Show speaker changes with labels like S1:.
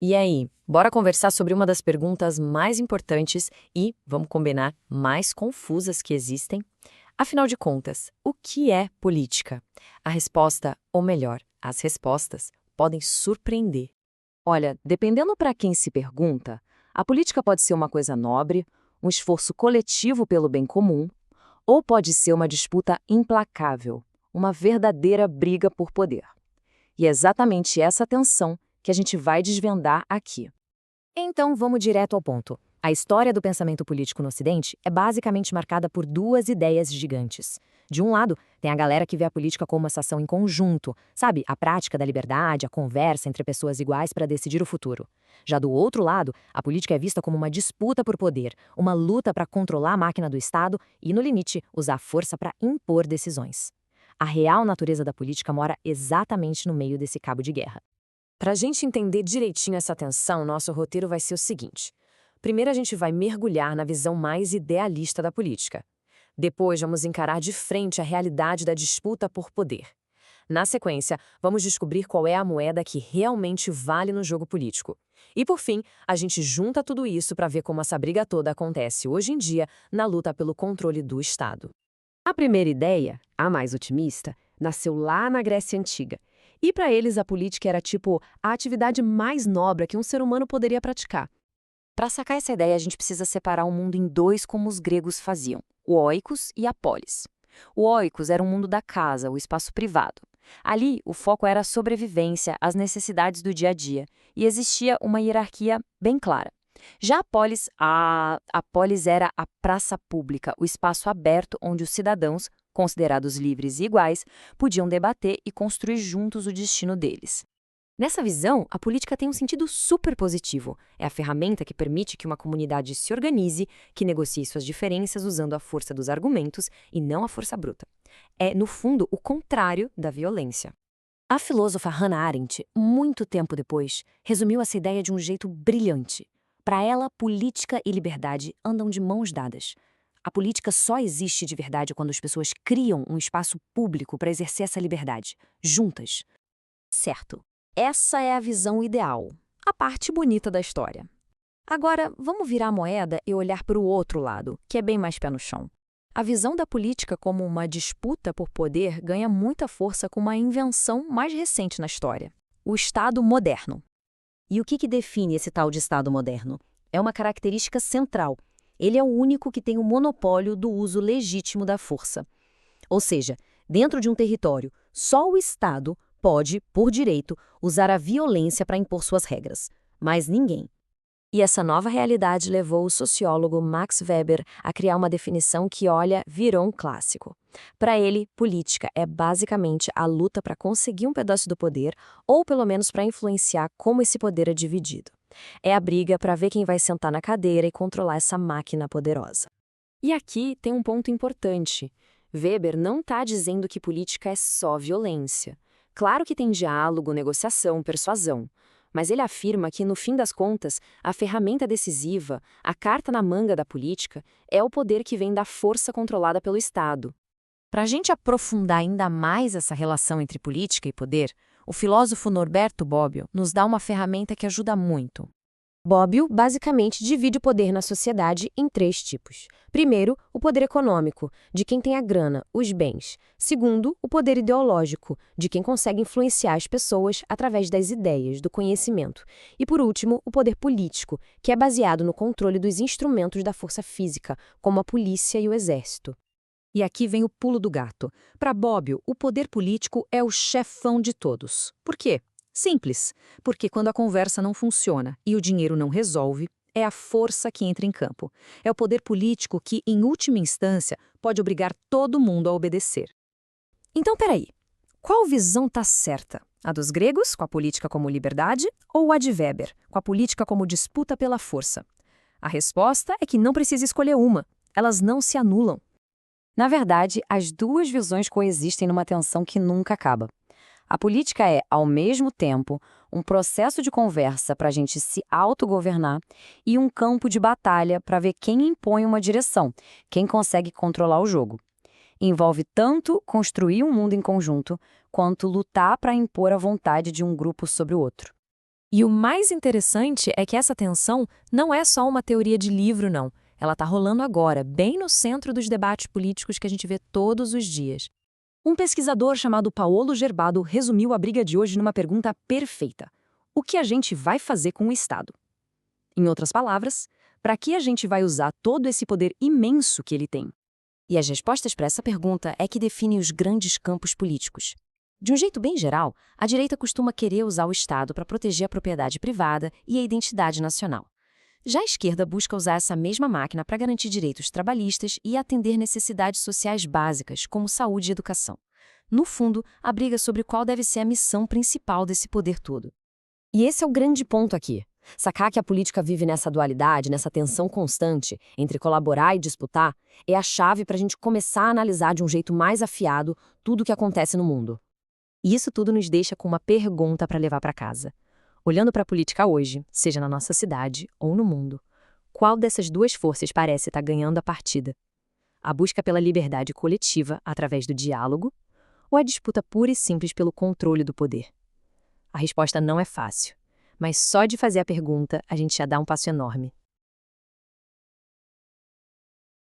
S1: E aí, bora conversar sobre uma das perguntas mais importantes e, vamos combinar, mais confusas que existem? Afinal de contas, o que é política? A resposta, ou melhor, as respostas, podem surpreender.
S2: Olha, dependendo para quem se pergunta, a política pode ser uma coisa nobre, um esforço coletivo pelo bem comum, ou pode ser uma disputa implacável, uma verdadeira briga por poder. E é exatamente essa tensão que a gente vai desvendar aqui.
S3: Então, vamos direto ao ponto. A história do pensamento político no Ocidente é basicamente marcada por duas ideias gigantes. De um lado, tem a galera que vê a política como uma ação em conjunto, sabe? A prática da liberdade, a conversa entre pessoas iguais para decidir o futuro. Já do outro lado, a política é vista como uma disputa por poder, uma luta para controlar a máquina do Estado e, no limite, usar a força para impor decisões. A real natureza da política mora exatamente no meio desse cabo de guerra.
S1: Para a gente entender direitinho essa tensão, nosso roteiro vai ser o seguinte. Primeiro, a gente vai mergulhar na visão mais idealista da política. Depois, vamos encarar de frente a realidade da disputa por poder. Na sequência, vamos descobrir qual é a moeda que realmente vale no jogo político. E, por fim, a gente junta tudo isso para ver como essa briga toda acontece hoje em dia na luta pelo controle do Estado.
S2: A primeira ideia, a mais otimista, nasceu lá na Grécia Antiga. E para eles a política era tipo a atividade mais nobre que um ser humano poderia praticar.
S3: Para sacar essa ideia, a gente precisa separar o mundo em dois como os gregos faziam, o oikos e a polis. O oikos era o mundo da casa, o espaço privado. Ali, o foco era a sobrevivência, as necessidades do dia a dia, e existia uma hierarquia bem clara. Já a polis era a praça pública, o espaço aberto onde os cidadãos, considerados livres e iguais, podiam debater e construir juntos o destino deles. Nessa visão, a política tem um sentido super positivo. É a ferramenta que permite que uma comunidade se organize, que negocie suas diferenças usando a força dos argumentos e não a força bruta. É, no fundo, o contrário da violência. A filósofa Hannah Arendt, muito tempo depois, resumiu essa ideia de um jeito brilhante. Para ela, política e liberdade andam de mãos dadas. A política só existe de verdade quando as pessoas criam um espaço público para exercer essa liberdade, juntas. Certo. Essa é a visão ideal, a parte bonita da história. Agora, vamos virar a moeda e olhar para o outro lado, que é bem mais pé no chão. A visão da política como uma disputa por poder ganha muita força com uma invenção mais recente na história: o Estado moderno. E o que define esse tal de Estado moderno? É uma característica central. Ele é o único que tem o monopólio do uso legítimo da força. Ou seja, dentro de um território, só o Estado pode, por direito, usar a violência para impor suas regras, mas ninguém. E essa nova realidade levou o sociólogo Max Weber a criar uma definição que, olha, virou um clássico. Para ele, política é basicamente a luta para conseguir um pedaço do poder, ou pelo menos para influenciar como esse poder é dividido. É a briga para ver quem vai sentar na cadeira e controlar essa máquina poderosa.
S1: E aqui tem um ponto importante. Weber não está dizendo que política é só violência. Claro que tem diálogo, negociação, persuasão. Mas ele afirma que, no fim das contas, a ferramenta decisiva, a carta na manga da política, é o poder que vem da força controlada pelo Estado.
S3: Para a gente aprofundar ainda mais essa relação entre política e poder, o filósofo Norberto Bobbio nos dá uma ferramenta que ajuda muito.
S4: Bobbio basicamente divide o poder na sociedade em três tipos. Primeiro, o poder econômico, de quem tem a grana, os bens. Segundo, o poder ideológico, de quem consegue influenciar as pessoas através das ideias, do conhecimento. E por último, o poder político, que é baseado no controle dos instrumentos da força física, como a polícia e o exército.
S5: E aqui vem o pulo do gato. Para Bobbio, o poder político é o chefão de todos. Por quê? Simples, porque quando a conversa não funciona e o dinheiro não resolve, é a força que entra em campo. É o poder político que, em última instância, pode obrigar todo mundo a obedecer.
S3: Então, peraí, qual visão está certa? A dos gregos, com a política como liberdade, ou a de Weber, com a política como disputa pela força? A resposta é que não precisa escolher uma, elas não se anulam.
S2: Na verdade, as duas visões coexistem numa tensão que nunca acaba. A política é, ao mesmo tempo, um processo de conversa para a gente se autogovernar e um campo de batalha para ver quem impõe uma direção, quem consegue controlar o jogo. Envolve tanto construir um mundo em conjunto, quanto lutar para impor a vontade de um grupo sobre o outro.
S3: E o mais interessante é que essa tensão não é só uma teoria de livro, não. Ela está rolando agora, bem no centro dos debates políticos que a gente vê todos os dias.
S2: Um pesquisador chamado Paolo Gerbado resumiu a briga de hoje numa pergunta perfeita: o que a gente vai fazer com o Estado? Em outras palavras, para que a gente vai usar todo esse poder imenso que ele tem?
S3: E as respostas para essa pergunta é que definem os grandes campos políticos. De um jeito bem geral, a direita costuma querer usar o Estado para proteger a propriedade privada e a identidade nacional. Já a esquerda busca usar essa mesma máquina para garantir direitos trabalhistas e atender necessidades sociais básicas, como saúde e educação. No fundo, a briga sobre qual deve ser a missão principal desse poder todo.
S1: E esse é o grande ponto aqui. Sacar que a política vive nessa dualidade, nessa tensão constante entre colaborar e disputar, é a chave para a gente começar a analisar de um jeito mais afiado tudo o que acontece no mundo.
S3: E isso tudo nos deixa com uma pergunta para levar para casa. Olhando para a política hoje, seja na nossa cidade ou no mundo, qual dessas duas forças parece estar ganhando a partida? A busca pela liberdade coletiva através do diálogo ou a disputa pura e simples pelo controle do poder? A resposta não é fácil, mas só de fazer a pergunta a gente já dá um passo enorme.